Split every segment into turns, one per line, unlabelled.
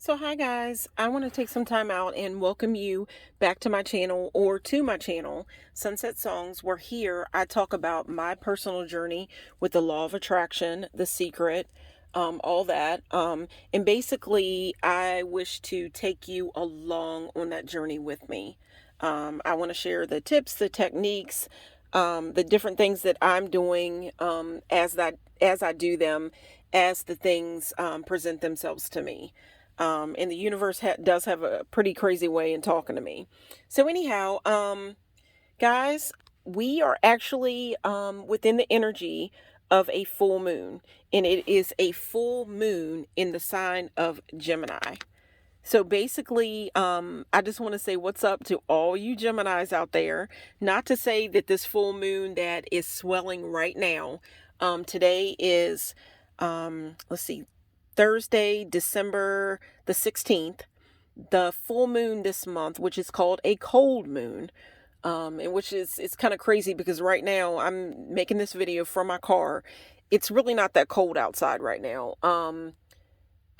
So hi guys, I want to take some time out and welcome you back to my channel or to my channel, Sunset Songs, where here I talk about my personal journey with the law of attraction, the secret, all that. And basically I wish to take you along on that journey with me. I want to share the tips, the techniques, the different things that I'm doing as I do them, as the things present themselves to me. And the universe does have a pretty crazy way in talking to me. So anyhow, guys, we are actually within the energy of a full moon, and it is a full moon in the sign of Gemini. So basically, I just want to say what's up to all you Geminis out there. Not to say that this full moon that is swelling right now, today is, let's see, Thursday, December the 16th, the full moon this month, which is called a cold moon. And which is, it's kind of crazy because right now I'm making this video from my car. It's really not that cold outside right now.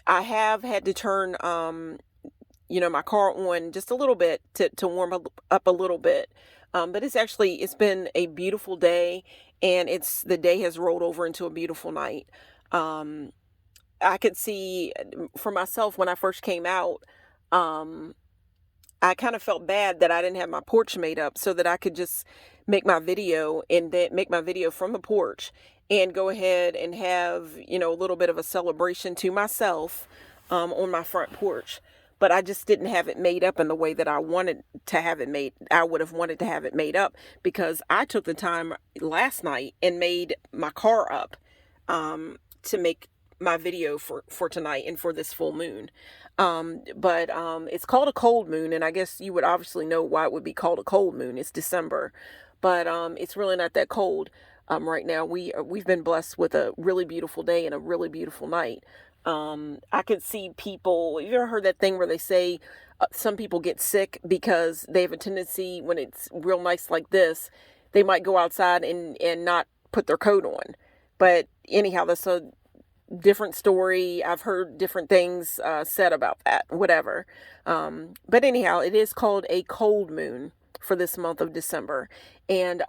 I have had to turn, my car on just a little bit to warm up a little bit. But it's been a beautiful day, and the day has rolled over into a beautiful night. I could see for myself when I first came out, I kind of felt bad that I didn't have my porch made up so that I could just make my video and then make my video from the porch and go ahead and have, a little bit of a celebration to myself on my front porch. But I just didn't have it made up in the way that I wanted to have it made. I would have wanted to have it made up because I took the time last night and made my car up to make my video for tonight and for this full moon. But it's called a cold moon, and I guess you would obviously know why it would be called a cold moon. It's December, but it's really not that cold right now. We've been blessed with a really beautiful day and a really beautiful night. I could see people. Have you ever heard that thing where they say some people get sick because they have a tendency when it's real nice like this, they might go outside and not put their coat on. But anyhow, that's a different story. I've heard different things said about that, whatever. But anyhow, it is called a cold moon for this month of December. And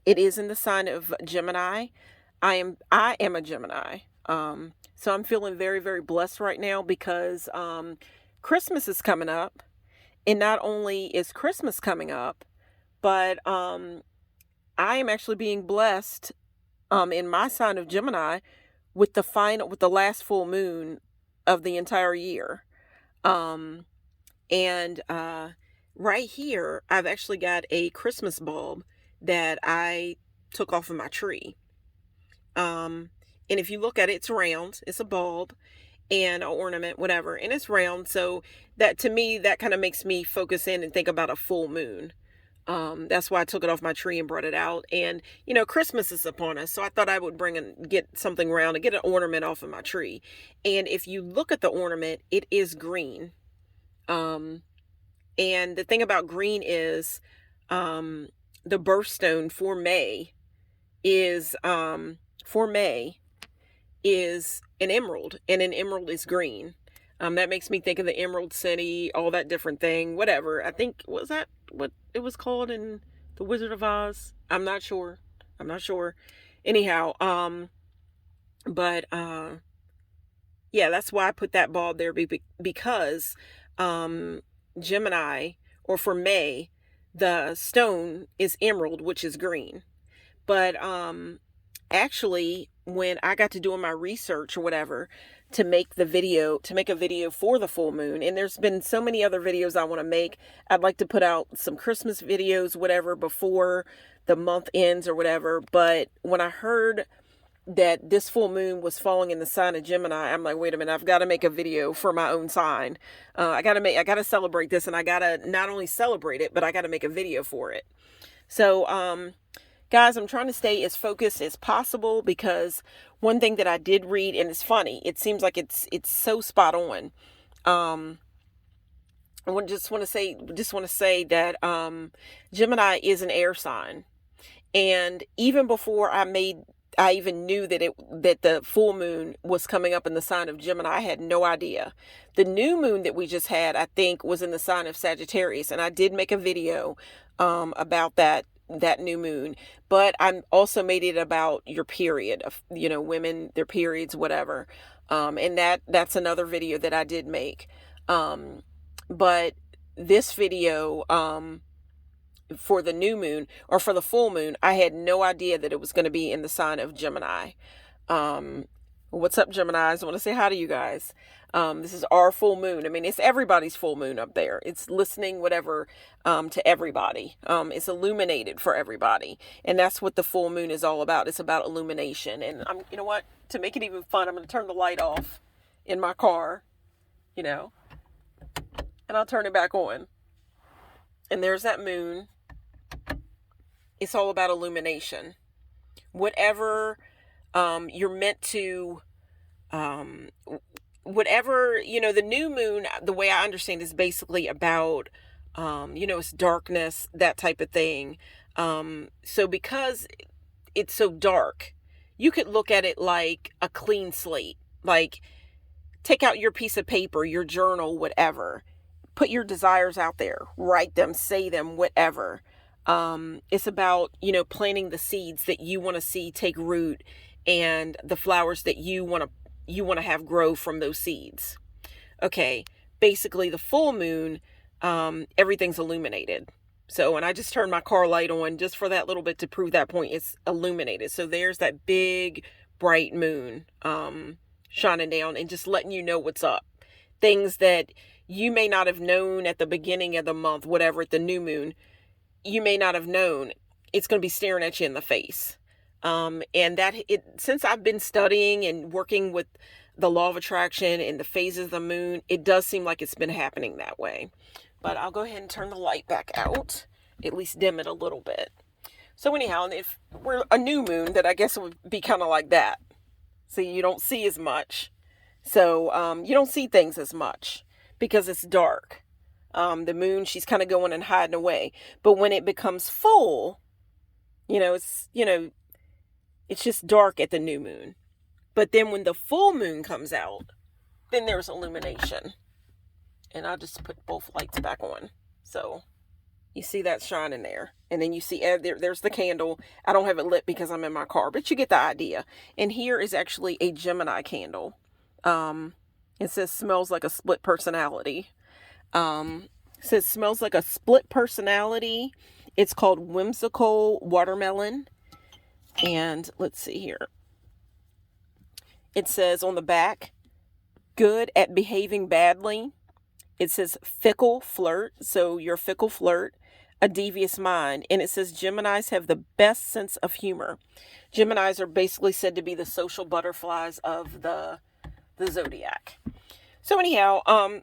it is in the sign of Gemini. I am a Gemini. So I'm feeling very, very blessed right now because Christmas is coming up. And not only is Christmas coming up, but I am actually being blessed in my sign of Gemini with the last full moon of the entire year. And right here, I've actually got a Christmas bulb that I took off of my tree. And if you look at it, it's round. It's a bulb and an ornament, whatever. And it's round. So that, to me, that kind of makes me focus in and think about a full moon. That's why I took it off my tree and brought it out. And, Christmas is upon us. So I thought I would get something round and get an ornament off of my tree. And if you look at the ornament, it is green. And the thing about green is, the birthstone for May is an emerald, and an emerald is green. That makes me think of the Emerald City, all that different thing, whatever. I think, was that what it was called in The Wizard of Oz? I'm not sure. Anyhow, but yeah, that's why I put that bulb there because Gemini, or for May, the stone is emerald, which is green. But actually, when I got to doing my research or whatever to make a video for the full moon, and there's been so many other videos I want to make. I'd like to put out some Christmas videos, whatever, before the month ends or whatever. But when I heard that this full moon was falling in the sign of Gemini, I'm like, wait a minute, I've got to make a video for my own sign. I got to celebrate this, and I got to not only celebrate it, but I got to make a video for it. So, guys, I'm trying to stay as focused as possible because one thing that I did read, and it's funny, it seems like it's so spot on. I just want to say that Gemini is an air sign, and even before I made I even knew that the full moon was coming up in the sign of Gemini. I had no idea. The new moon that we just had, I think, was in the sign of Sagittarius, and I did make a video about that new moon, but I also made it about your period of, women, their periods, whatever. And that's another video that I did make. But this video, for the new moon or for the full moon, I had no idea that it was going to be in the sign of Gemini. What's up, Geminis? I want to say hi to you guys. This is our full moon. I mean, it's everybody's full moon up there. It's listening, whatever, to everybody. It's illuminated for everybody. And that's what the full moon is all about. It's about illumination. And you know what? To make it even fun, I'm going to turn the light off in my car, and I'll turn it back on. And there's that moon. It's all about illumination. Whatever you're meant to, whatever, the new moon, the way I understand, is basically about, it's darkness, that type of thing. So because it's so dark, you could look at it like a clean slate. Like, take out your piece of paper, your journal, whatever. Put your desires out there, write them, say them, whatever. It's about, planting the seeds that you want to see take root, and the flowers that you want to have grow from those seeds. Okay. Basically the full moon, everything's illuminated. So, and I just turned my car light on just for that little bit to prove that point. It's illuminated. So there's that big bright moon, shining down and just letting you know what's up. Things that you may not have known at the beginning of the month, whatever, at the new moon, you may not have known. It's going to be staring at you in the face. And since I've been studying and working with the law of attraction and the phases of the moon, it does seem like it's been happening that way. But I'll go ahead and turn the light back out, at least dim it a little bit. So anyhow, if we're a new moon, that I guess it would be kind of like that. See, you don't see as much. So you don't see things as much because it's dark. The moon, she's kind of going and hiding away. But when it becomes full, it's just dark at the new moon. But then when the full moon comes out, then there's illumination. And I'll just put both lights back on. So you see that shining there. And then you see there's the candle. I don't have it lit because I'm in my car, but you get the idea. And here is actually a Gemini candle. It says smells like a split personality. It says smells like a split personality. It's called Whimsical Watermelon. And let's see here. It says on the back, good at behaving badly. It says fickle flirt. So you're a fickle flirt, a devious mind. And it says Geminis have the best sense of humor. Geminis are basically said to be the social butterflies of the zodiac. So anyhow,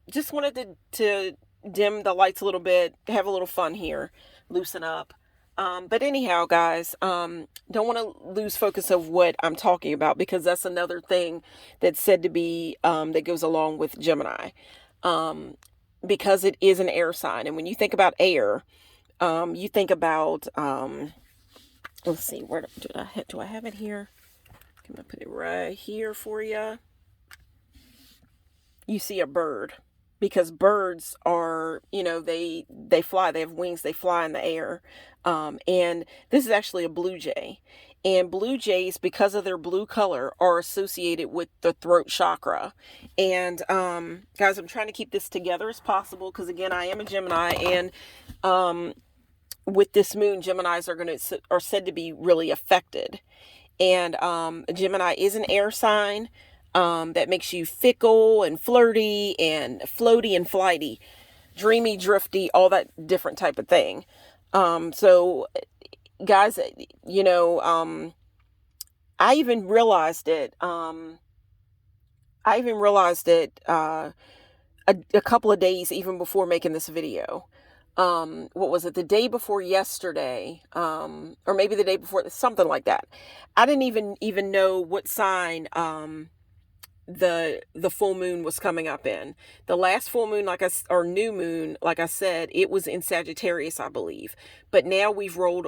just wanted to dim the lights a little bit, have a little fun here, loosen up. But anyhow, guys, don't want to lose focus of what I'm talking about, because that's another thing that's said to be, that goes along with Gemini, because it is an air sign. And when you think about air, you think about, let's see, where do I have it here? I'm going to put it right here for you. You see a bird, because birds are, they fly, they have wings, they fly in the air. And this is actually a blue jay, and blue jays, because of their blue color, are associated with the throat chakra. And, guys, I'm trying to keep this together as possible, because again, I am a Gemini, and, with this moon, Geminis are said to be really affected. And, Gemini is an air sign. That makes you fickle and flirty and floaty and flighty, dreamy, drifty, all that different type of thing. So guys, I even realized it, a couple of days even before making this video. What was it? The day before yesterday, or maybe the day before, something like that. I didn't even know what sign, the full moon was coming up in. The last full moon, or new moon, like I said, it was in Sagittarius, I believe. But now we're going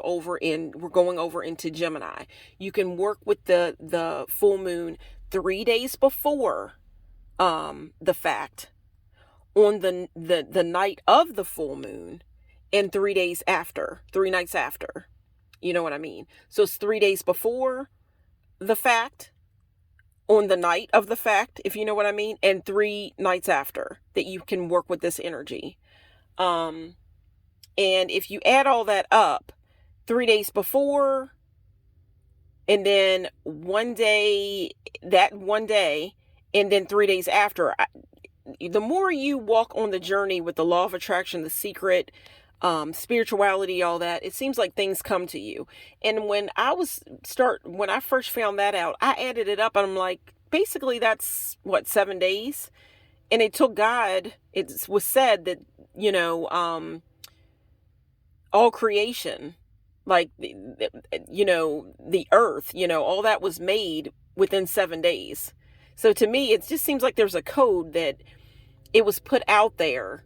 over into Gemini. You can work with the full moon 3 days before the fact, on the night of the full moon, and 3 days after, 3 nights after. You know what I mean? So it's 3 days before the fact, on the night of the fact, if you know what I mean, and 3 nights after, that you can work with this energy. And if you add all that up, 3 days before, and then one day, and then 3 days after, the more you walk on the journey with the law of attraction, the secret, spirituality, all that, it seems like things come to you. And when I first found that out, I added it up and I'm like, basically that's 7 days. And it took God, it was said that, all creation, like, the earth, all that was made within 7 days. So to me, it just seems like there's a code that it was put out there,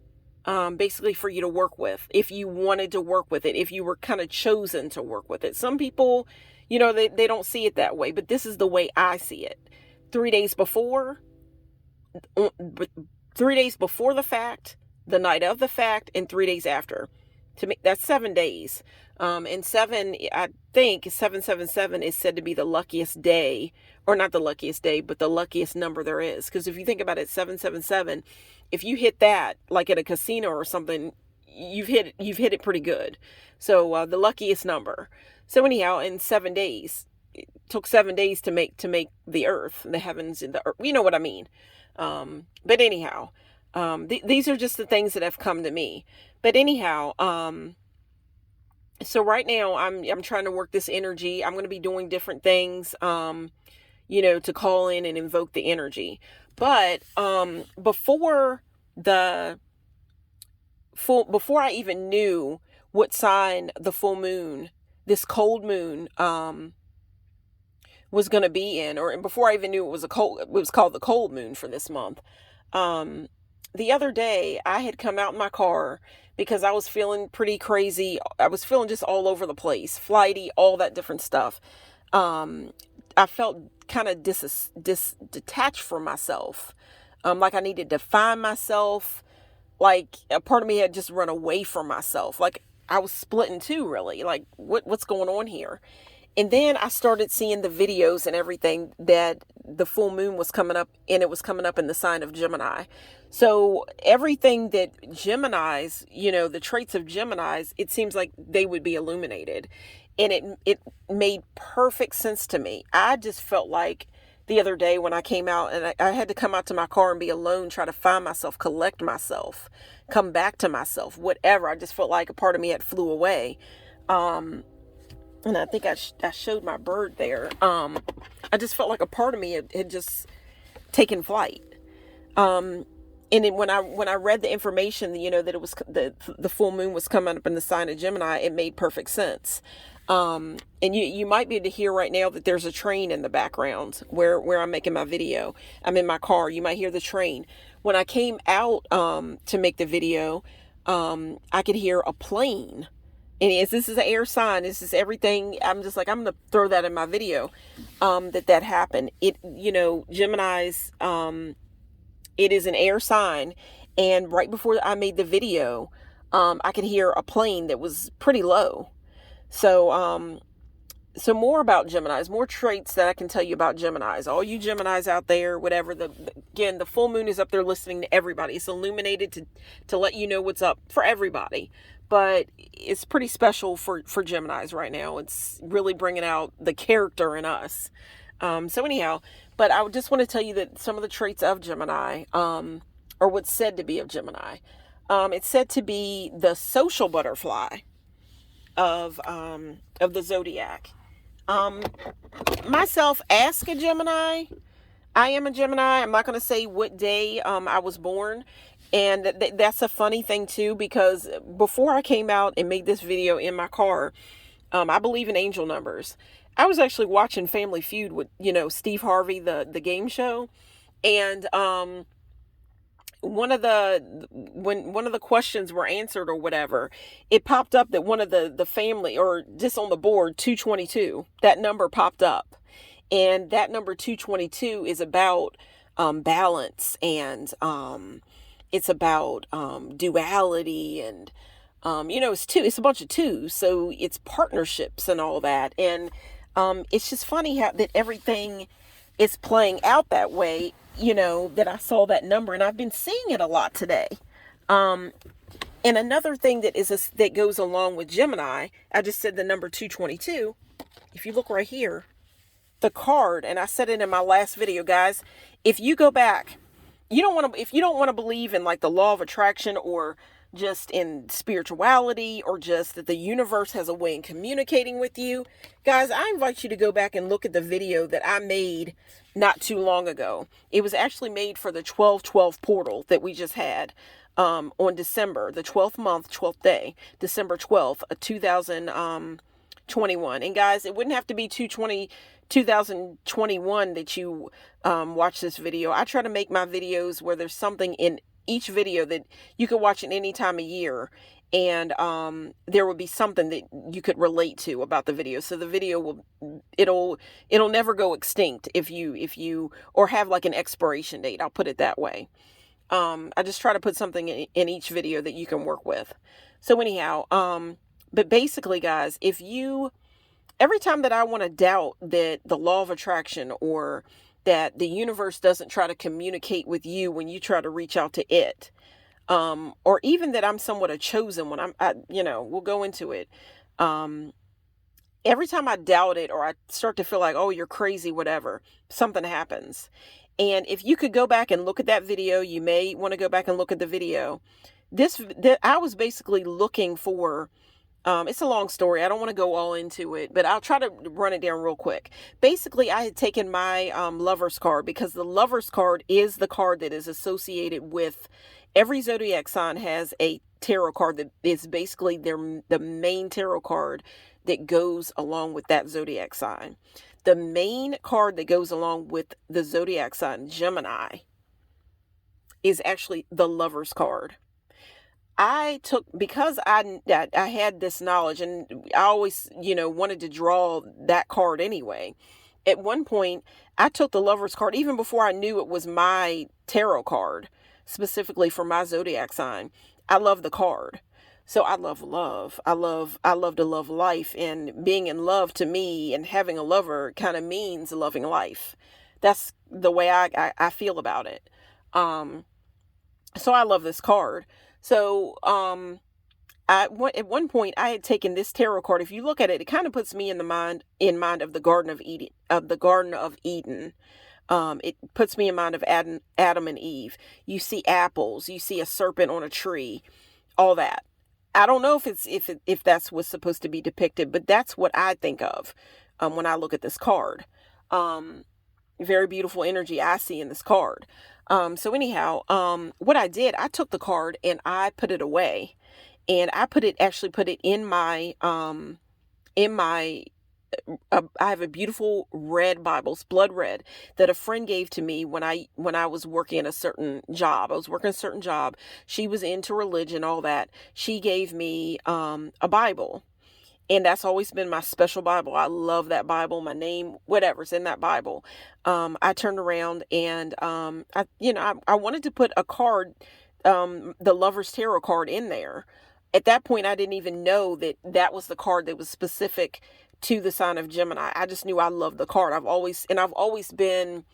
basically for you to work with, if you wanted to work with it, if you were kind of chosen to work with it. Some people, they don't see it that way, but this is the way I see it. 3 days before, 3 days before the fact, the night of the fact, and 3 days after. To me, that's 7 days. And I think 777 is said to be the luckiest day, or not the luckiest day, but the luckiest number there is. Because if you think about it, 777, if you hit that, like at a casino or something, you've hit it pretty good. So the luckiest number. So anyhow, in 7 days, it took 7 days to make the earth, the heavens, and the earth. You know what I mean? But anyhow, these are just the things that have come to me. But anyhow, so right now I'm trying to work this energy. I'm going to be doing different things, to call in and invoke the energy. But before I even knew what sign the full moon, this cold moon, was going to be in, or before I even knew it was called the cold moon for this month. The other day I had come out in my car because I was feeling pretty crazy. I was feeling just all over the place, flighty, all that different stuff. I felt kind of detached from myself. Like I needed to find myself. Like a part of me had just run away from myself. Like I was split in two, really. Like what's going on here? And then I started seeing the videos and everything that the full moon was coming up, and it was coming up in the sign of Gemini. So everything that Geminis, the traits of Geminis, it seems like they would be illuminated. And it made perfect sense to me. I just felt like the other day when I came out, and I had to come out to my car and be alone, try to find myself, collect myself, come back to myself, whatever. I just felt like a part of me had flew away. And I think I showed my bird there. I just felt like a part of me had just taken flight. And then when I read the information, that it was the full moon was coming up in the sign of Gemini, it made perfect sense. And you might be able to hear right now that there's a train in the background where I'm making my video. I'm in my car. You might hear the train. When I came out to make the video, I could hear a plane. And this is an air sign. This is everything. I'm just like, I'm going to throw that in my video, that happened. Gemini's, it is an air sign. And right before I made the video, I could hear a plane that was pretty low. So more about Geminis, more traits that I can tell you about Geminis. All you Geminis out there, whatever, again, the full moon is up there listening to everybody. It's illuminated to let you know what's up for everybody. But it's pretty special for Geminis right now. It's really bringing out the character in us. So anyhow, but I just want to tell you that some of the traits of Gemini, or what's said to be of Gemini, it's said to be the social butterfly of the zodiac. Myself, ask a Gemini. I am a Gemini. I'm not going to say what day I was born. And that's a funny thing too, because before I came out and made this video in my car, I believe in angel numbers. I was actually watching Family Feud with, Steve Harvey, the game show. And when one of the questions were answered or whatever, it popped up that one of the family, or just on the board, 222, that number popped up. And that number 222 is about balance, and it's about duality, and it's a bunch of twos, so it's partnerships and all that. And it's just funny how that everything is playing out that way, that I saw that number, and I've been seeing it a lot today. And another thing that goes along with Gemini, I just said the number 222. If you look right here, the card, and I said it in my last video, guys, if you go back, if you don't want to believe in like the law of attraction, or just in spirituality, or just that the universe has a way in communicating with you, guys, I invite you to go back and look at the video that I made not too long ago. It was actually made for the 12/12 portal that we just had on December, the 12th month, 12th day, December 12th, 2021. And guys, it wouldn't have to be 2021 that you watch this video. I try to make my videos where there's something in each video that you could watch at any time of year, and there would be something that you could relate to about the video. So the video it'll never go extinct if you or have like an expiration date. I'll put it that way. I just try to put something in each video that you can work with. So anyhow, but basically, guys, every time that I want to doubt that the law of attraction, or that the universe doesn't try to communicate with you when you try to reach out to it, or even that I'm somewhat a chosen one, we'll go into it. Every time I doubt it, or I start to feel like, oh, you're crazy, whatever, something happens. And if you could go back and look at that video, you may want to go back and look at the video. I was basically looking for, it's a long story. I don't want to go all into it, but I'll try to run it down real quick. Basically, I had taken my lover's card, because the lover's card is the card that is associated with every zodiac sign. Has a tarot card that is basically the main tarot card that goes along with that zodiac sign. The main card that goes along with the zodiac sign Gemini is actually the lover's card. Because I had this knowledge, and I always, wanted to draw that card anyway. At one point, I took the lover's card, even before I knew it was my tarot card, specifically for my zodiac sign. I love the card. So I love love. I love to love life, and being in love to me, and having a lover, kind of means loving life. That's the way I feel about it. So I love this card. So, at one point I had taken this tarot card. If you look at it, it kind of puts me in mind of the Garden of Eden, It puts me in mind of Adam and Eve. You see apples, you see a serpent on a tree, all that. I don't know if that's what's supposed to be depicted, but that's what I think of, when I look at this card. Very beautiful energy I see in this card. So anyhow, what I did, I took the card and I put it away, and I put it in my, I have a beautiful red Bible, it's blood red, that a friend gave to me when I was working a certain job. I was working a certain job. She was into religion, all that. She gave me, a Bible. And that's always been my special Bible. I love that Bible. My name, whatever's in that Bible. I turned around and, I wanted to put a card, the Lover's Tarot card, in there. At that point, I didn't even know that was the card that was specific to the sign of Gemini. I just knew I loved the card. I've always been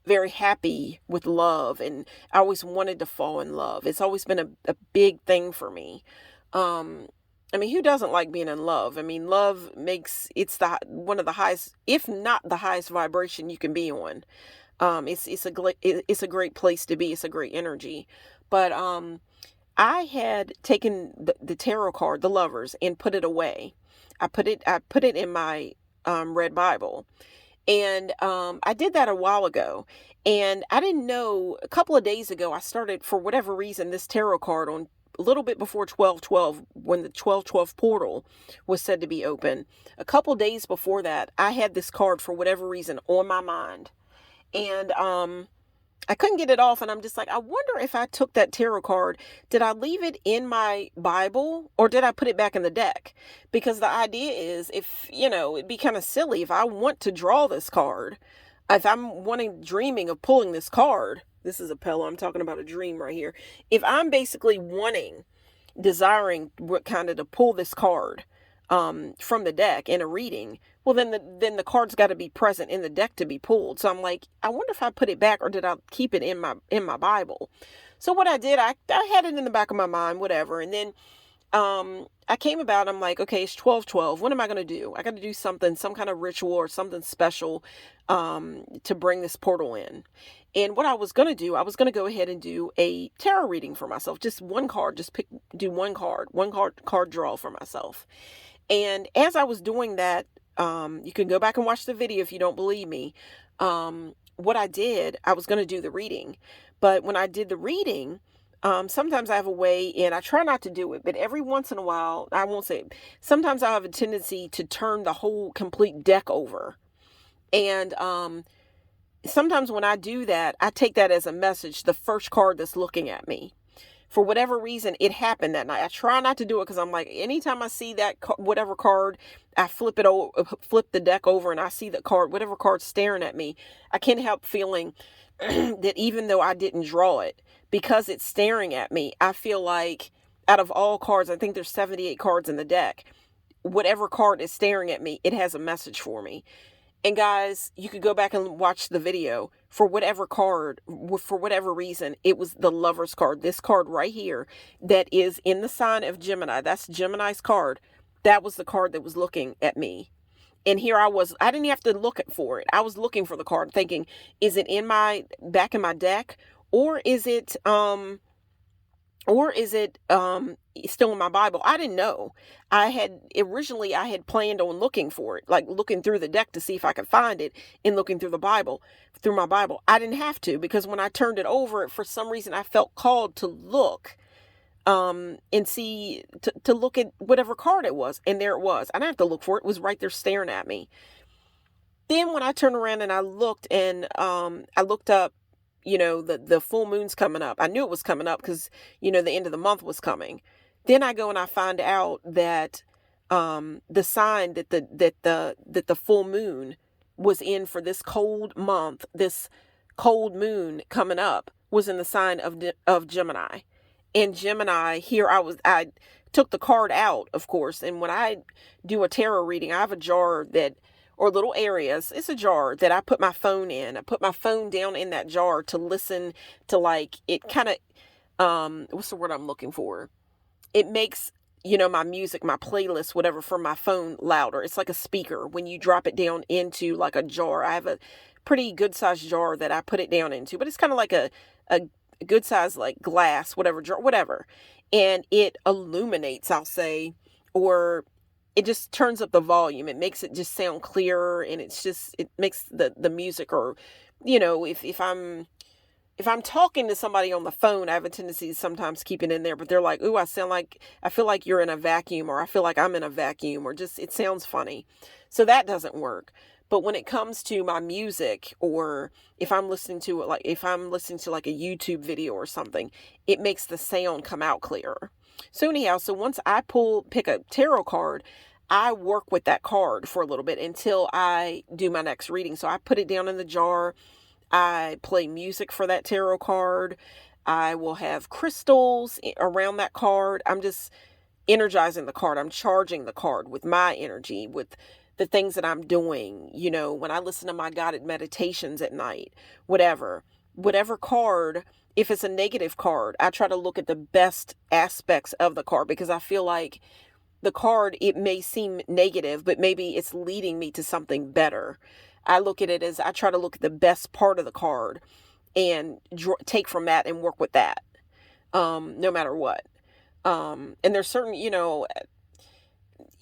very happy with love, and I always wanted to fall in love. It's always been a big thing for me. Who doesn't like being in love? Love it's one of the highest, if not the highest vibration you can be on. It's a great place to be. It's a great energy. But I had taken the tarot card, the Lovers, and put it away. I put it in my red Bible. And I did that a while ago. And I didn't know, a couple of days ago, I started, for whatever reason, this tarot card on a little bit before 12/12, when the 12/12 portal was said to be open. A couple days before that, I had this card, for whatever reason, on my mind. And I couldn't get it off, and I'm just like, I wonder if I took that tarot card, did I leave it in my Bible or did I put it back in the deck? Because the idea is, if, it'd be kind of silly if I want to draw this card, if I'm dreaming of pulling this card, this is a pillow, I'm talking about a dream right here. If I'm basically desiring what kind of to pull this card from the deck in a reading, well, then the card's got to be present in the deck to be pulled. So I'm like, I wonder if I put it back or did I keep it in my Bible? So what I did, I had it in the back of my mind, whatever. And then I came about, I'm like, okay, it's 12:12. What am I going to do? I got to do something, some kind of ritual or something special to bring this portal in. And what I was going to do, I was going to go ahead and do a tarot reading for myself. Just one card, do one card draw for myself. And as I was doing that, you can go back and watch the video if you don't believe me. What I did, I was going to do the reading. But when I did the reading, sometimes I have a way, and I try not to do it, but every once in a while, I won't say it, sometimes I have a tendency to turn the whole complete deck over. And sometimes when I do that, I take that as a message, the first card that's looking at me. For whatever reason, it happened that night. I try not to do it because I'm like, anytime I see that whatever card, I flip the deck over, and I see the card, whatever card's staring at me, I can't help feeling that even though I didn't draw it, because it's staring at me, I feel like out of all cards, I think there's 78 cards in the deck, whatever card is staring at me, it has a message for me. And guys, you could go back and watch the video. For whatever card, for whatever reason, it was the Lover's card. This card right here that is in the sign of Gemini. That's Gemini's card. That was the card that was looking at me. And here I was. I didn't have to look for it. I was looking for the card thinking, is it back in my deck? Or is it still in my Bible? I didn't know. I had planned on looking for it, like looking through the deck to see if I could find it, and looking through my Bible. I didn't have to, because when I turned it over, for some reason I felt called to look and see, to look at whatever card it was, and there it was. I didn't have to look for it. It was right there staring at me. Then when I turned around and I looked, and I looked up, the full moon's coming up. I knew it was coming up because, the end of the month was coming. Then I go and I find out that the sign that the full moon was in for this cold month, this cold moon coming up, was in the sign of Gemini. And Gemini, here I took the card out, of course. And when I do a tarot reading, I have a jar or little areas. It's a jar that I put my phone in. I put my phone down in that jar to listen to, like, it kind of, what's the word I'm looking for? It makes, my music, my playlist, whatever, from my phone louder. It's like a speaker when you drop it down into like a jar. I have a pretty good sized jar that I put it down into, but it's kind of like a good size, like glass, whatever jar, whatever. And it illuminates, I'll say, or it just turns up the volume. It makes it just sound clearer, and it makes the music, or, if I'm talking to somebody on the phone, I have a tendency to sometimes keep it in there, but they're like, ooh, I feel like you're in a vacuum, or I feel like I'm in a vacuum, or just, it sounds funny. So that doesn't work. But when it comes to my music, or if I'm listening to it, like if I'm listening to like a YouTube video or something, it makes the sound come out clearer. So anyhow, once I pick a tarot card, I work with that card for a little bit until I do my next reading. So I put it down in the jar. I play music for that tarot card. I will have crystals around that card. I'm just energizing the card. I'm charging the card with my energy, with the things that I'm doing, when I listen to my guided meditations at night, whatever card. If it's a negative card, I try to look at the best aspects of the card, because I feel like the card, it may seem negative, but maybe it's leading me to something better. I look at it as, I try to look at the best part of the card and take from that and work with that, no matter what. And there's certain,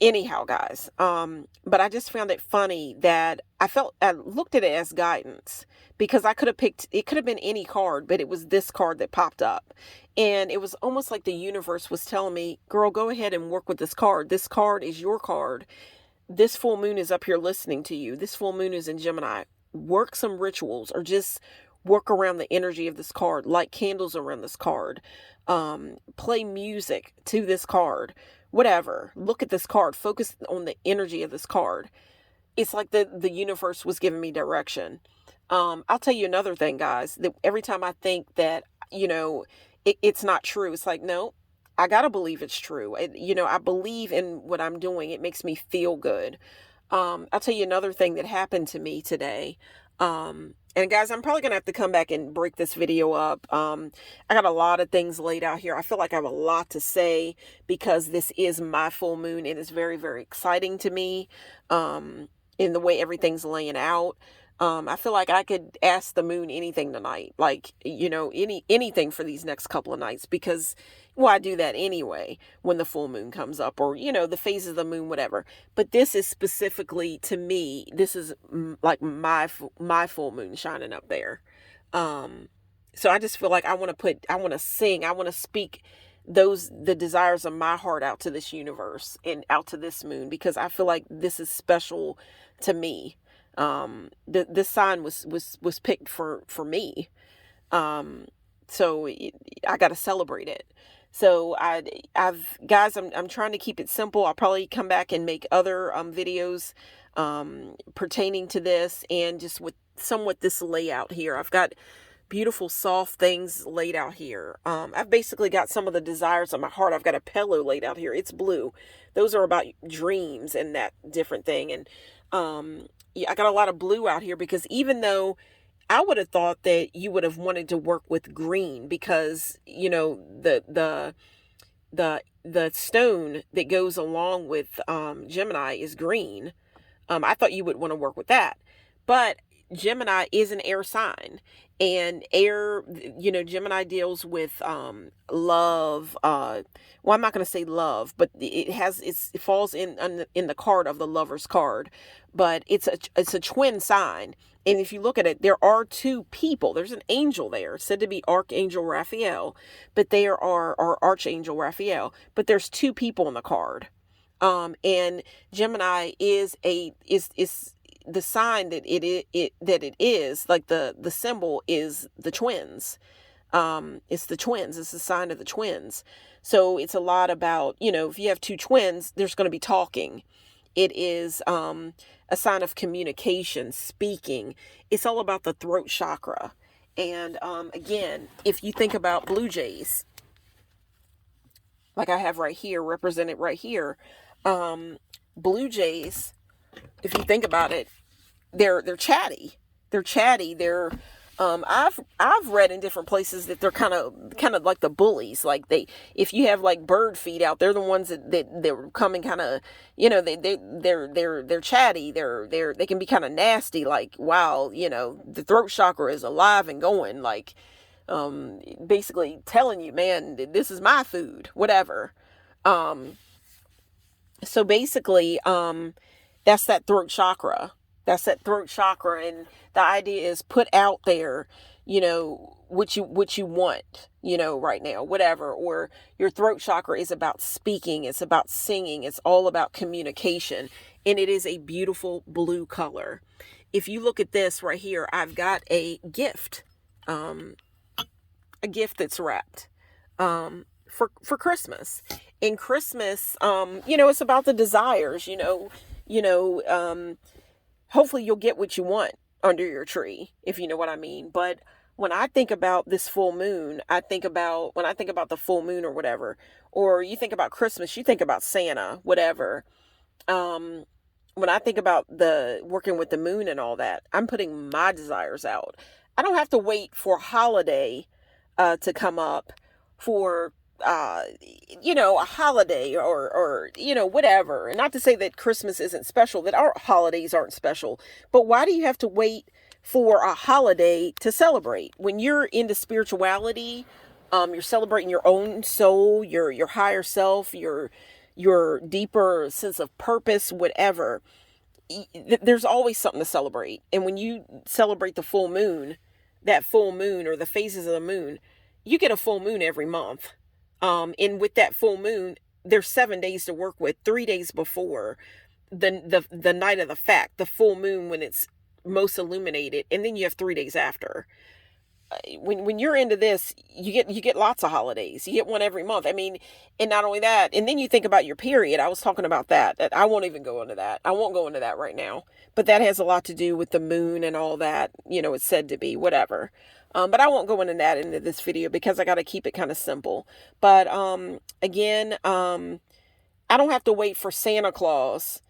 anyhow, guys. But I just found it funny that I looked at it as guidance, because it could have been any card, but it was this card that popped up. And it was almost like the universe was telling me, girl, go ahead and work with this card. This card is your card. This full moon is up here listening to you. This full moon is in Gemini. Work some rituals, or just work around the energy of this card, light candles around this card, play music to this card, whatever. Look at this card, focus on the energy of this card. It's like the universe was giving me direction. I'll tell you another thing, guys, that every time I think that, it's not true, it's like, no, I got to believe it's true. I believe in what I'm doing. It makes me feel good. I'll tell you another thing that happened to me today. And guys, I'm probably going to have to come back and break this video up. I got a lot of things laid out here. I feel like I have a lot to say because this is my full moon. It is very, very exciting to me, in the way everything's laying out. I feel like I could ask the moon anything tonight, like, anything for these next couple of nights, because, well, I do that anyway when the full moon comes up, or, the phases of the moon, whatever. But this is specifically to me, this is like my full moon shining up there. So I just feel like I want to sing, I want to speak the desires of my heart out to this universe and out to this moon, because I feel like this is special to me. This sign was picked for me. So I got to celebrate it. So guys, I'm trying to keep it simple. I'll probably come back and make other videos pertaining to this, and just with somewhat this layout here. I've got beautiful soft things laid out here. I've basically got some of the desires of my heart. I've got a pillow laid out here. It's blue. Those are about dreams and that different thing. And yeah, I got a lot of blue out here, because even though I would have thought that you would have wanted to work with green, because the stone that goes along with Gemini is green. I thought you would want to work with that, but Gemini is an air sign, and air, Gemini deals with love. Well, I'm not going to say love, but it falls in the card of the Lover's card, but it's a twin sign. And if you look at it, there are two people. There's an angel there, said to be Archangel Raphael, but they are Archangel Raphael. But there's two people in the card, and Gemini is the sign that it is, like the symbol is the twins. It's the twins. It's the sign of the twins. So it's a lot about, if you have two twins, there's going to be talking. It is a sign of communication, speaking. It's all about the throat chakra. And again, if you think about blue jays, like I have right here, represented right here, blue jays, if you think about it, they're chatty. They're chatty. I've read in different places that they're kind of like the bullies. Like if you have like bird feed out, they're the ones that they're coming kind of, they're chatty. They can be kind of nasty. Like, wow, the throat chakra is alive and going. Like, basically telling you, man, this is my food, whatever. So basically, that's that throat chakra. That's that throat chakra. And the idea is put out there, what you want, right now, whatever. Or your throat chakra is about speaking. It's about singing. It's all about communication. And it is a beautiful blue color. If you look at this right here, I've got a gift that's wrapped, for Christmas. And Christmas, it's about the desires, hopefully you'll get what you want under your tree, if you know what I mean. But when I think about this full moon, when I think about the full moon or whatever, or you think about Christmas, you think about Santa, whatever. When I think about the working with the moon and all that, I'm putting my desires out. I don't have to wait for a holiday to come up for a holiday or whatever. And not to say that Christmas isn't special, that our holidays aren't special, but why do you have to wait for a holiday to celebrate? When you're into spirituality, you're celebrating your own soul, your higher self, your deeper sense of purpose, whatever. There's always something to celebrate. And when you celebrate the full moon, that full moon or the phases of the moon, you get a full moon every month. And with that full moon, there's 7 days to work with. 3 days before the night of the fact, the full moon when it's most illuminated, and then you have 3 days after. when you're into this, you get lots of holidays. You get one every month. I mean, and not only that, and then you think about your period. I was talking about that. I won't even go into that. I won't go into that right now. But that has a lot to do with the moon and all that. It's said to be whatever. But I won't go into that into this video because I got to keep it kind of simple. But again, I don't have to wait for Santa Claus,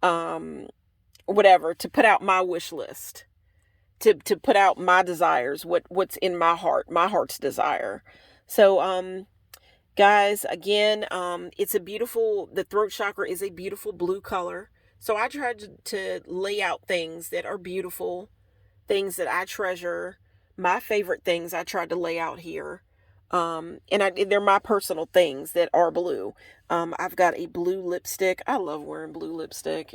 whatever, to put out my wish list. To put out my desires, what's in my heart's desire. So, guys, again, the throat chakra is a beautiful blue color. So I tried to lay out things that are beautiful, things that I treasure, my favorite things I tried to lay out here. And they're my personal things that are blue. I've got a blue lipstick. I love wearing blue lipstick.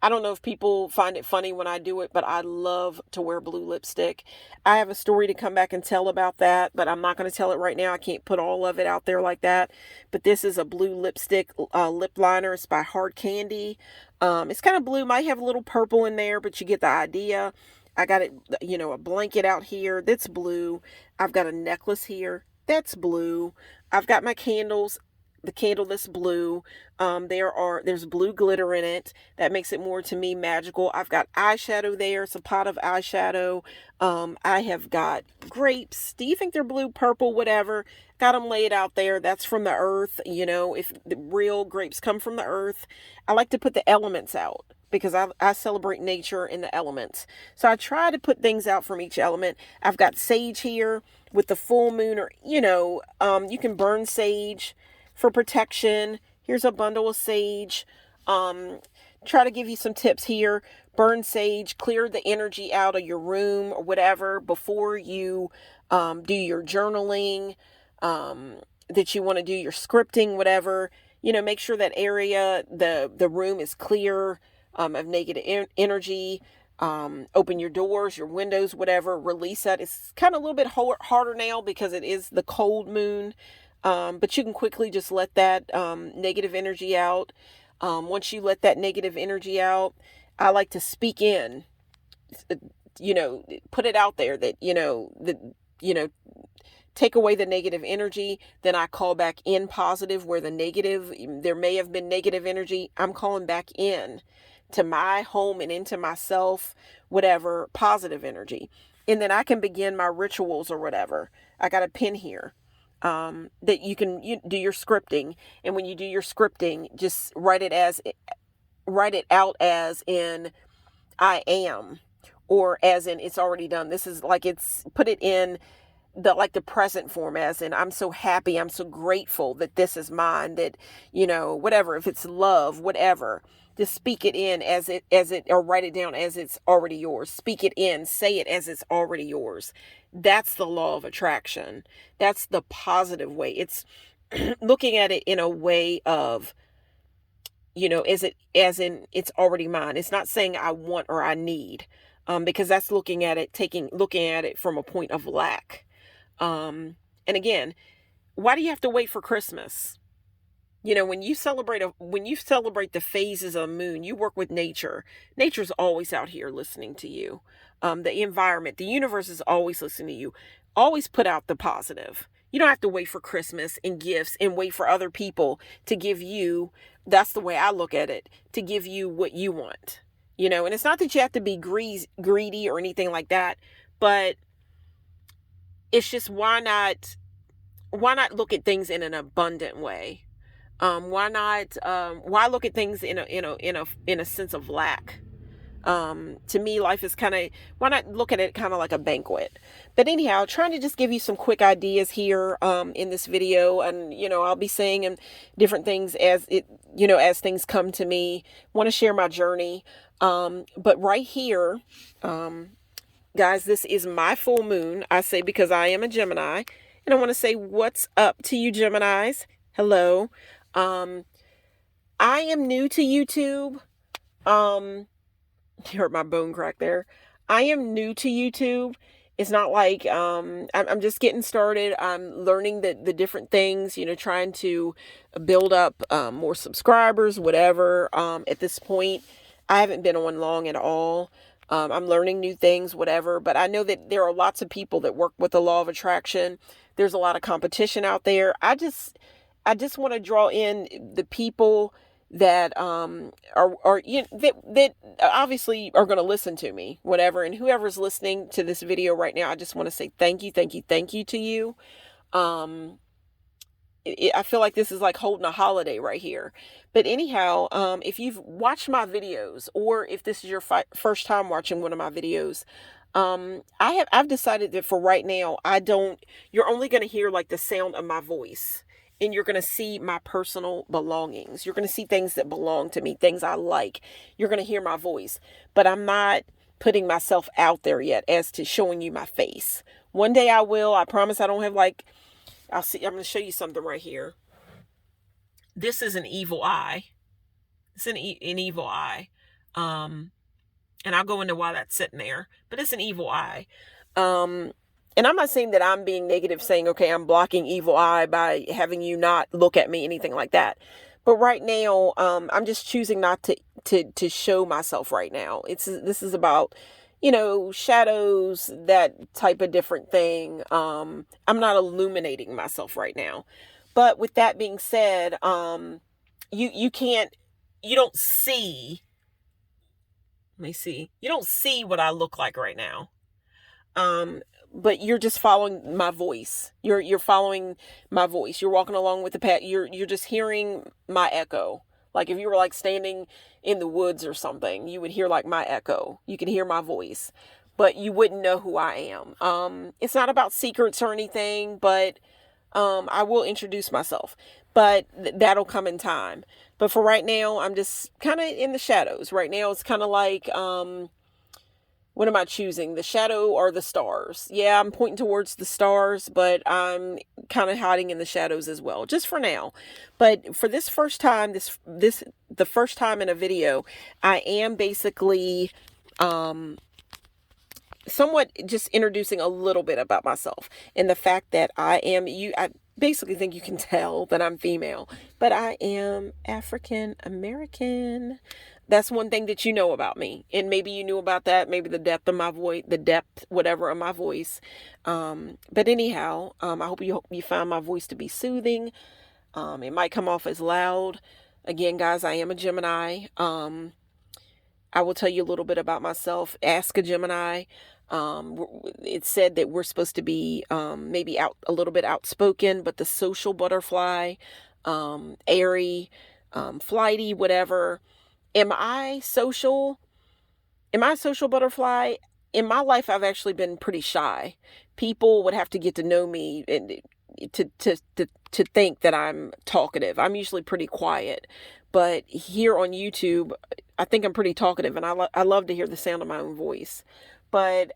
I don't know if people find it funny when I do it, but I love to wear blue lipstick. I have a story to come back and tell about that, but I'm not going to tell it right now. I can't put all of it out there like that. But this is a blue lipstick lip liner. It's by Hard Candy. It's kind of blue. Might have a little purple in there, but you get the idea. I got it, a blanket out here that's blue. I've got a necklace here that's blue. I've got my candles. The candle that's blue. There's blue glitter in it. That makes it more, to me, magical. I've got eyeshadow there. It's a pot of eyeshadow. I have got grapes. Do you think they're blue, purple, whatever? Got them laid out there. That's from the earth. If the real grapes come from the earth. I like to put the elements out because I celebrate nature and the elements. So I try to put things out from each element. I've got sage here with the full moon, or, you can burn sage for protection. Here's a bundle of sage. Try to give you some tips here. Burn sage, clear the energy out of your room or whatever before you do your journaling, that you want to do your scripting, whatever. Make sure that area, the room is clear of negative energy. Open your doors, your windows, whatever. Release that. It's kind of a little bit harder now because it is the cold moon. But you can quickly just let that negative energy out. Once you let that negative energy out, I like to speak in, put it out there that, take away the negative energy. Then I call back in positive where there may have been negative energy. I'm calling back in to my home and into myself, whatever, positive energy. And then I can begin my rituals or whatever. I got a pin here. That you can do your scripting. And when you do your scripting, just write it out as in I am, or as in it's already done. This is like, put it in the present form, as in I'm so happy, I'm so grateful that this is mine, that, whatever, if it's love, whatever, just speak it in as it, or write it down as it's already yours. Speak it in, say it as it's already yours. That's the law of attraction. That's the positive way. It's looking at it in a way of, as in it's already mine. It's not saying I want or I need, because that's looking at it from a point of lack. And again, why do you have to wait for Christmas? When you celebrate the phases of the moon, you work with nature. Nature's always out here listening to you. The environment, the universe is always listening to you. Always put out the positive. You don't have to wait for Christmas and gifts and wait for other people to give you. That's the way I look at it, to give you what you want. And it's not that you have to be greedy or anything like that, but it's just, why not look at things in an abundant way? Why look at things in a sense of lack? To me, life is why not look at it kind of like a banquet? But anyhow, trying to just give you some quick ideas here, in this video. And, I'll be saying different things as things come to me. Want to share my journey. But right here, guys, this is my full moon. I say because I am a Gemini, and I want to say what's up to you, Geminis. Hello. I am new to YouTube. You heard my bone crack there. I am new to YouTube. It's not like, I'm just getting started. I'm learning the different things, trying to build up, more subscribers, whatever. At this point, I haven't been on long at all. I'm learning new things, whatever. But I know that there are lots of people that work with the law of attraction. There's a lot of competition out there. I just want to draw in the people that are you know, that obviously are going to listen to me, whatever. And whoever's listening to this video right now, I just want to say thank you, thank you, thank you to you. I feel like this is like holding a holiday right here. But anyhow, if you've watched my videos, or if this is your first time watching one of my videos, I've decided that for right now, you're only going to hear like the sound of my voice, and you're going to see my personal belongings. You're going to see things that belong to me, things I like. You're going to hear my voice, but I'm not putting myself out there yet as to showing you my face. One day I will. I promise. I don't have like, I'm going to show you something right here. This is an evil eye. It's an evil eye. And I'll go into why that's sitting there, but it's an evil eye. And I'm not saying that I'm being negative, saying, okay, I'm blocking evil eye by having you not look at me, anything like that. But right now, I'm just choosing not to show myself right now. This is about, shadows, that type of different thing. I'm not illuminating myself right now. But with that being said, you don't see, let me see, you don't see what I look like right now. But you're just following my voice. You're following my voice. You're walking along with the path. You're just hearing my echo. Like if you were like standing in the woods or something, you would hear like my echo. You can hear my voice, but you wouldn't know who I am. It's not about secrets or anything, but I will introduce myself, but that'll come in time. But for right now, I'm just kind of in the shadows. Right now, it's kind of like, what am I choosing? The shadow or the stars? Yeah, I'm pointing towards the stars, but I'm kind of hiding in the shadows as well, just for now. But for this first time, the first time in a video, I am basically, somewhat just introducing a little bit about myself, and the fact that I basically think you can tell that I'm female, but I am African American. That's one thing that you know about me, and maybe you knew about that, maybe the depth of my voice, whatever of my voice. But anyhow, I hope you find my voice to be soothing. It might come off as loud. Again, guys, I am a Gemini. I will tell you a little bit about myself. Ask a Gemini. It's said that we're supposed to be maybe a little bit outspoken, but the social butterfly, airy, flighty, whatever. Am I social? Am I a social butterfly? In my life, I've actually been pretty shy. People would have to get to know me and to think that I'm talkative. I'm usually pretty quiet, but here on YouTube, I think I'm pretty talkative, and I love to hear the sound of my own voice. But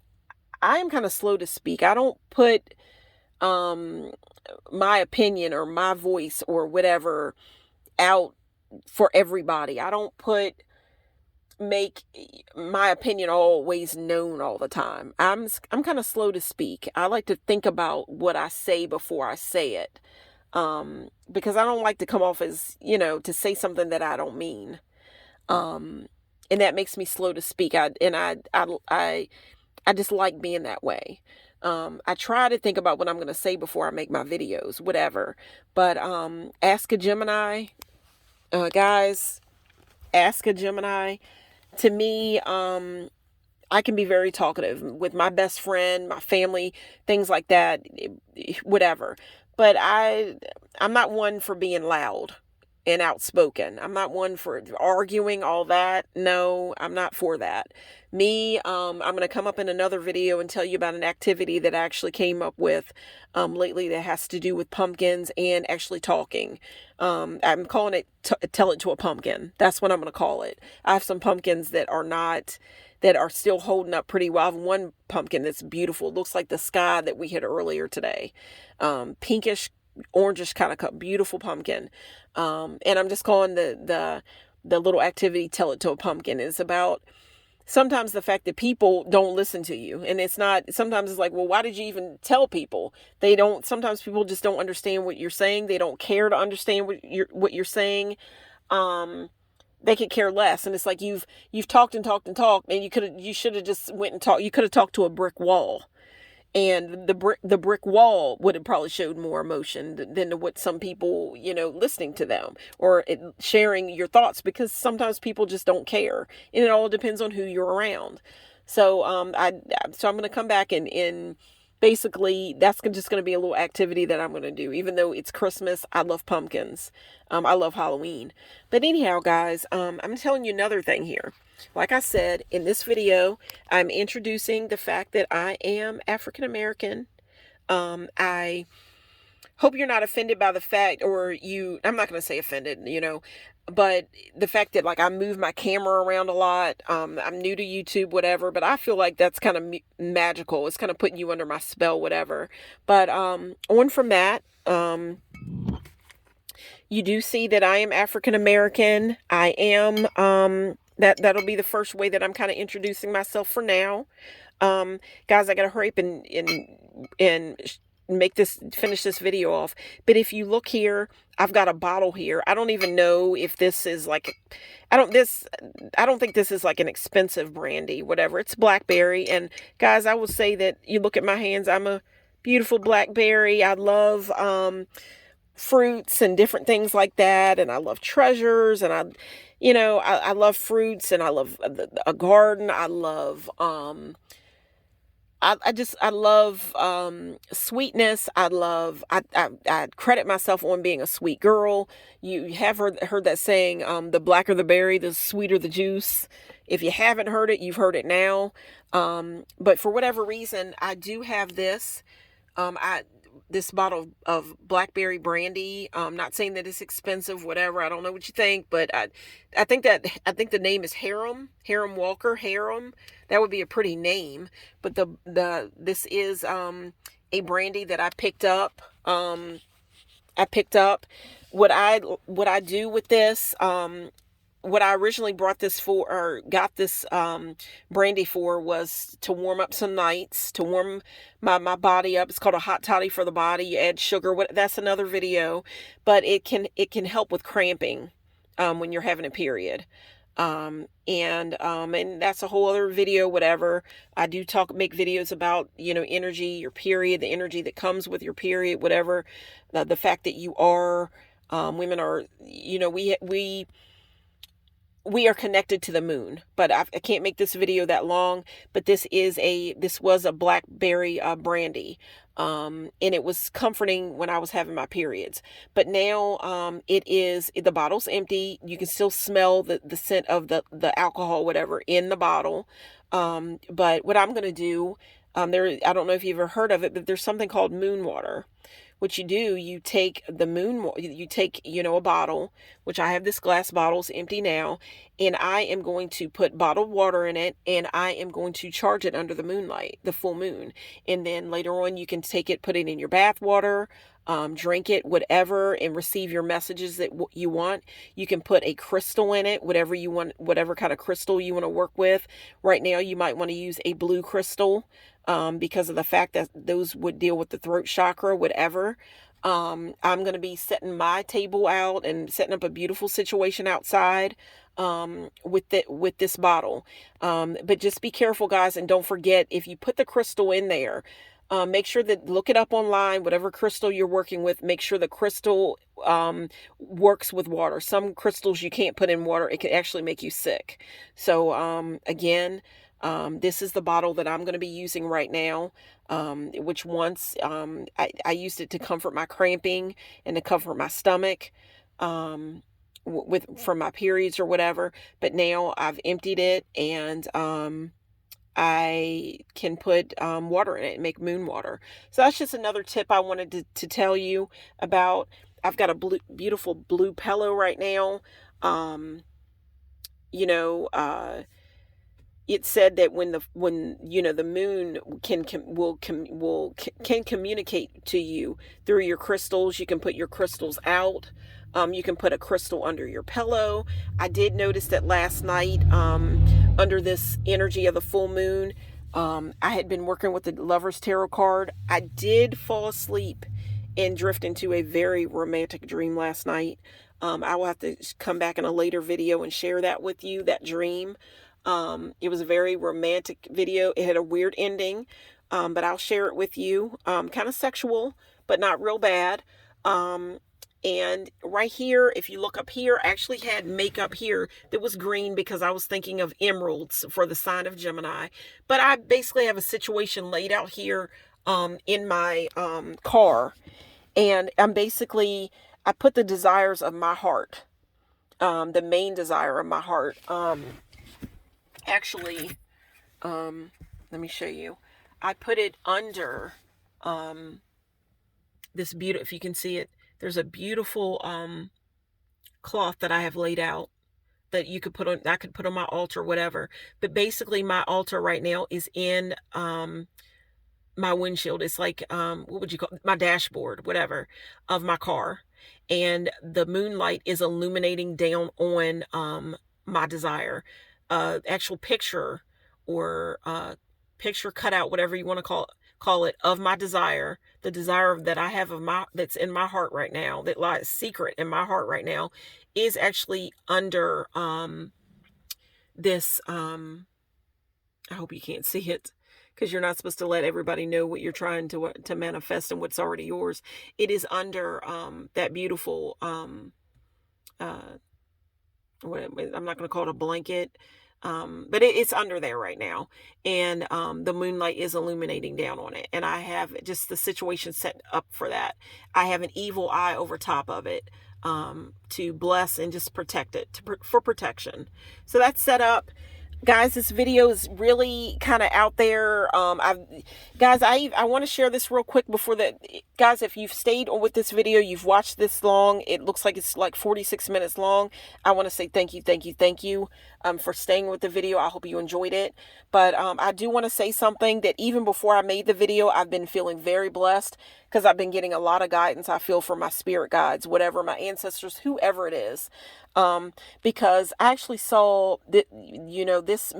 I am kind of slow to speak. I don't put my opinion or my voice or whatever out for everybody. I don't make my opinion always known all the time. I'm kind of slow to speak. I like to think about what I say before I say it. Because I don't like to come off as, to say something that I don't mean. And that makes me slow to speak. I just like being that way. I try to think about what I'm going to say before I make my videos, whatever. But ask a Gemini, guys. Ask a Gemini. To me, I can be very talkative with my best friend, my family, things like that, whatever. But I'm not one for being loud and outspoken. I'm not one for arguing, all that. No, I'm not for that. Me, I'm going to come up in another video and tell you about an activity that I actually came up with lately that has to do with pumpkins and actually talking. I'm calling it Tell It to a Pumpkin. That's what I'm going to call it. I have some pumpkins that are still holding up pretty well. I have one pumpkin that's beautiful. It looks like the sky that we hit earlier today. Pinkish, orangish kind of beautiful pumpkin. And I'm just calling the little activity Tell It to a Pumpkin. It's about sometimes the fact that people don't listen to you. And sometimes it's like, well, why did you even tell people? Sometimes people just don't understand what you're saying. They don't care to understand what you're saying. they could care less. And it's like you've talked and talked and talked, and you should have just went and talked. You could have talked to a brick wall, and the brick wall would have probably showed more emotion than to what some people, listening to them or sharing your thoughts, because sometimes people just don't care, and it all depends on who you're around. So so I'm going to come back and basically that's just going to be a little activity that I'm going to do. Even though it's Christmas, I love pumpkins. I love Halloween. But anyhow, guys, I'm telling you another thing here. Like I said, in this video, I'm introducing the fact that I am African American. I hope you're not offended by the fact, I'm not going to say offended, but the fact that like I move my camera around a lot. I'm new to YouTube, whatever, but I feel like that's kind of magical. It's kind of putting you under my spell, whatever. But on from that, you do see that I am African American. I am, that'll be the first way that I'm kind of introducing myself for now. Guys, I gotta hurry up and finish this video off. But if you look here, I've got a bottle here. I don't even know if this is like, I don't think this is like an expensive brandy, whatever. It's blackberry. And guys, I will say that you look at my hands, I'm a beautiful blackberry. I love, fruits and different things like that, and I love treasures, and I love fruits, and I love a garden. I love I love sweetness. I credit myself on being a sweet girl. You have heard that saying, the blacker the berry, the sweeter the juice. If you haven't heard it, you've heard it now. But for whatever reason, I do have this. This bottle of blackberry brandy. I'm not saying that it's expensive, whatever. I don't know what you think, but I think the name is Harem Walker. Harem. That would be a pretty name. But this is a brandy that I picked up. What I do with this. What I originally brought this for, or got this brandy for, was to warm up some nights, to warm my body up. It's called a hot toddy for the body. You add sugar. That's another video, but it can help with cramping when you're having a period. And that's a whole other video, whatever. I do make videos about, energy, your period, the energy that comes with your period, whatever. The fact that you are, women are, we are connected to the moon. But I can't make this video that long. But this was a blackberry brandy. And it was comforting when I was having my periods. But now the bottle's empty. You can still smell the scent of the alcohol, whatever, in the bottle. But what I'm going to do, I don't know if you've ever heard of it, but there's something called moon water. What you do, you take a bottle, which I have this glass bottle, it's empty now, and I am going to put bottled water in it, and I am going to charge it under the moonlight, the full moon. And then later on, you can take it, put it in your bath water, drink it, whatever, and receive your messages that you want. You can put a crystal in it, whatever you want, whatever kind of crystal you want to work with. Right now, you might want to use a blue crystal, because of the fact that those would deal with the throat chakra, whatever. I'm going to be setting my table out and setting up a beautiful situation outside, with this bottle. But just be careful, guys. And don't forget, if you put the crystal in there, make sure that, look it up online, whatever crystal you're working with, make sure the crystal, works with water. Some crystals you can't put in water. It can actually make you sick. So, again, this is the bottle that I'm going to be using right now, which once, I used it to comfort my cramping and to comfort my stomach, from my periods or whatever. But now I've emptied it, and, I can put water in it and make moon water. So that's just another tip I wanted to tell you about. I've got a beautiful blue pillow right now. It said that when the moon can communicate to you through your crystals. You can put your crystals out. You can put a crystal under your pillow. I did notice that last night, under this energy of the full moon, I had been working with the Lover's Tarot card. I did fall asleep and drift into a very romantic dream last night. I will have to come back in a later video and share that with you, that dream. It was a very romantic video. It had a weird ending, but I'll share it with you. Kind of sexual, but not real bad. And right here, if you look up here, I actually had makeup here that was green because I was thinking of emeralds for the sign of Gemini. But I basically have a situation laid out here in my car. And I put the desires of my heart, the main desire of my heart. Actually, let me show you. I put it under this beautiful, if you can see it, there's a beautiful cloth that I have laid out that you could put on, I could put on my altar, whatever. But basically my altar right now is in my windshield. It's like, what would you call it? My dashboard, whatever, of my car. And the moonlight is illuminating down on my desire. Actual picture or picture cutout, whatever you want to call it, of my desire, the desire that I have that's in my heart right now, that lies secret in my heart right now, is actually under this. I hope you can't see it, because you're not supposed to let everybody know what you're trying to manifest and what's already yours. It is under that beautiful I'm not going to call it a blanket, but it's under there right now. And the moonlight is illuminating down on it. And I have just the situation set up for that. I have an evil eye over top of it to bless and just protect it, for protection. So that's set up. Guys, this video is really kind of out there. I want to share this real quick before that. Guys, if you've stayed with this video, you've watched this long, it looks like it's like 46 minutes long. I want to say thank you for staying with the video. I hope you enjoyed it. But I do want to say something, that even before I made the video, I've been feeling very blessed, because I've been getting a lot of guidance, I feel, from my spirit guides, whatever, my ancestors, whoever it is. Because I actually saw that, this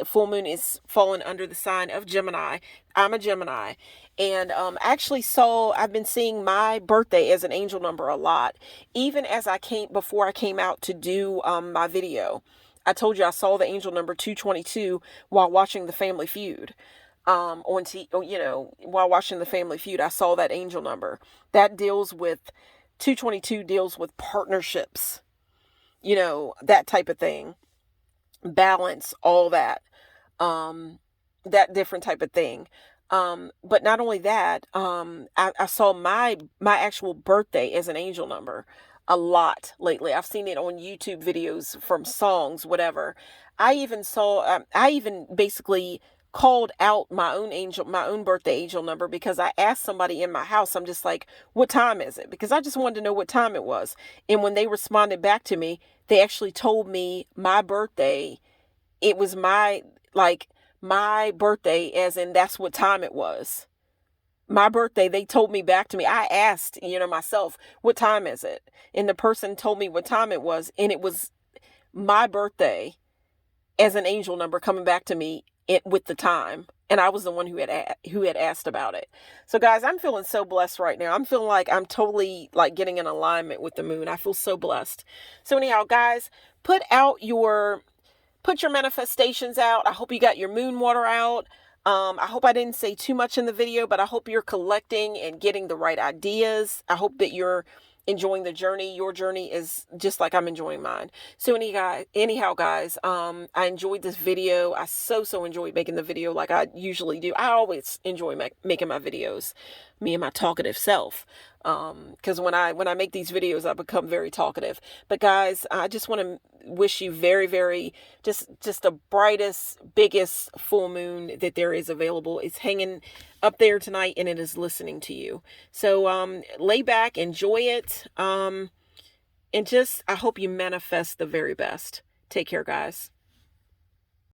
full moon is falling under the sign of Gemini. I'm a Gemini. And I've been seeing my birthday as an angel number a lot. Even before I came out to do my video, I told you I saw the angel number 222 while watching the Family Feud. While watching the Family Feud, I saw that angel number. 222 deals with partnerships, that type of thing, balance, all that, that different type of thing. But not only that, I saw my actual birthday as an angel number a lot lately. I've seen it on YouTube videos from songs, whatever. I even basically called out my own birthday angel number, because I asked somebody in my house, I'm just like, what time is it? Because I just wanted to know what time it was. And when they responded back to me, they actually told me my birthday. It was my birthday, as in that's what time it was. My birthday, they told me back to me. I asked, myself, what time is it? And the person told me what time it was. And it was my birthday as an angel number coming back to me with the time. And I was the one who had asked about it. So guys, I'm feeling so blessed right now. I'm feeling like I'm totally like getting in alignment with the moon. I feel so blessed. So anyhow, guys, put your manifestations out. I hope you got your moon water out. I hope I didn't say too much in the video, but I hope you're collecting and getting the right ideas. I hope that you're enjoying the journey. Your journey is just like I'm enjoying mine. So anyhow, guys, I enjoyed this video. I so enjoyed making the video like I usually do. I always enjoy making my videos, me and my talkative self. Because when I make these videos, I become very talkative. But guys, I just want to wish you very, very, just the brightest, biggest full moon that there is available. It's hanging up there tonight, and it is listening to you. So lay back, enjoy it, and I hope you manifest the very best. Take care, guys.